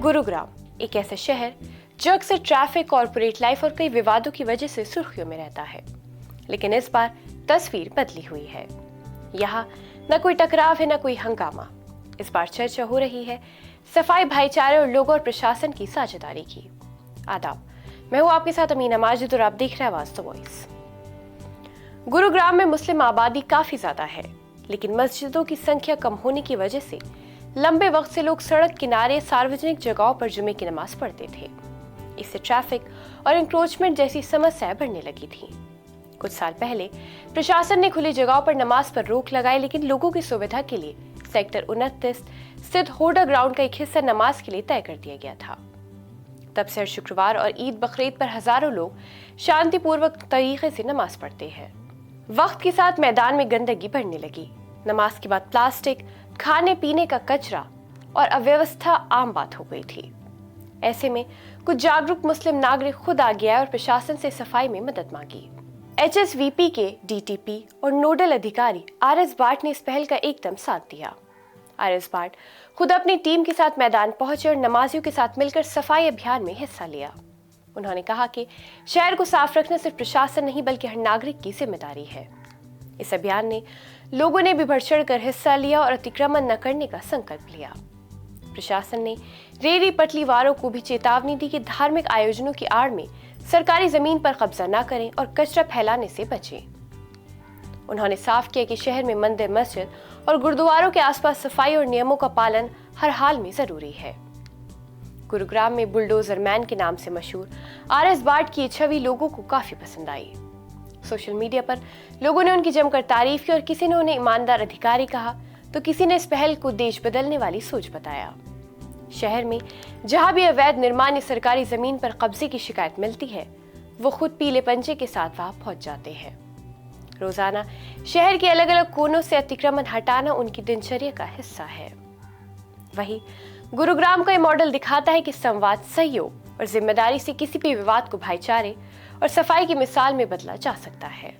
गुरुग्राम एक ऐसा शहर जो अक्सर ट्रैफिक, कॉर्पोरेट लाइफ और कई विवादों की वजह से सुर्खियों में रहता है, लेकिन इस बार तस्वीर बदली हुई है। यहाँ न कोई टकराव है, न कोई हंगामा। इस बार चर्चा हो रही है सफाई, भाईचारे और लोगों और प्रशासन की साझेदारी की। आदाब, मैं हूँ आपके साथ अमीना माजिद और आप देख रहे हैं आवाज द वॉइस। गुरुग्राम में मुस्लिम आबादी काफी ज्यादा है, लेकिन मस्जिदों की संख्या कम होने की वजह से लंबे वक्त से लोग सड़क किनारे, सार्वजनिक जगहों पर जुमे की नमाज पढ़ते थे। इससे ट्रैफिक और इंक्रोचमेंट जैसी समस्याएं बढ़ने लगी थी। कुछ साल पहले प्रशासन ने खुली जगहों पर नमाज पर रोक लगाई, लेकिन लोगों की सुविधा के लिए सेक्टर 29 स्थित होडा ग्राउंड का एक हिस्सा नमाज के लिए तय कर दिया गया था। तब से हर शुक्रवार और ईद बकरीद पर हजारों लोग शांतिपूर्वक तरीके से नमाज पढ़ते हैं। वक्त के साथ मैदान में गंदगी बढ़ने लगी। नमाज के बाद प्लास्टिक, खाने पीने का कचरा और अव्यवस्था आम बात हो गई थी। ऐसे में कुछ जागरूक मुस्लिम नागरिक खुद आगे आए और प्रशासन से सफाई में मदद मांगी। HSVP के DTP और नोडल अधिकारी RS भाट ने इस पहल का एकदम साथ दिया। RS भाट खुद अपनी टीम के साथ मैदान पहुंचे और नमाजियों के साथ मिलकर सफाई अभियान में हिस्सा लिया। उन्होंने कहा कि शहर को साफ रखना सिर्फ प्रशासन नहीं बल्कि हर नागरिक की जिम्मेदारी है। इस अभियान ने लोगों ने भी बढ़ चढ़कर हिस्सा लिया और अतिक्रमण न करने का संकल्प लिया। प्रशासन ने रेहड़ी पटरी वालों को भी चेतावनी दी कि धार्मिक आयोजनों की आड़ में सरकारी जमीन पर कब्जा न करें और कचरा फैलाने से बचें। उन्होंने साफ किया कि शहर में मंदिर, मस्जिद और गुरुद्वारों के आसपास सफाई और नियमों का पालन हर हाल में जरूरी है। गुरुग्राम में बुलडोजर मैन के नाम से मशहूर RS भाट की छवि लोगों को काफी पसंद आई। सोशल मीडिया पर लोगों ने उनकी जमकर तारीफ की और किसी ने उन्हें ईमानदार अधिकारी कहा तो किसी ने इस पहल को देश बदलने वाली सोच बताया। शहर में जहां भी अवैध निर्माण या सरकारी जमीन पर कब्जे की शिकायत मिलती है, वो खुद पीले पंजे के साथ वहां पहुंच जाते हैं। रोजाना शहर के अलग अलग कोनों से अतिक्रमण हटाना उनकी दिनचर्या का हिस्सा है। वहीं गुरुग्राम का ये मॉडल दिखाता है कि संवाद, सहयोग और जिम्मेदारी से किसी भी विवाद को भाईचारे और सफाई की मिसाल में बदला जा सकता है।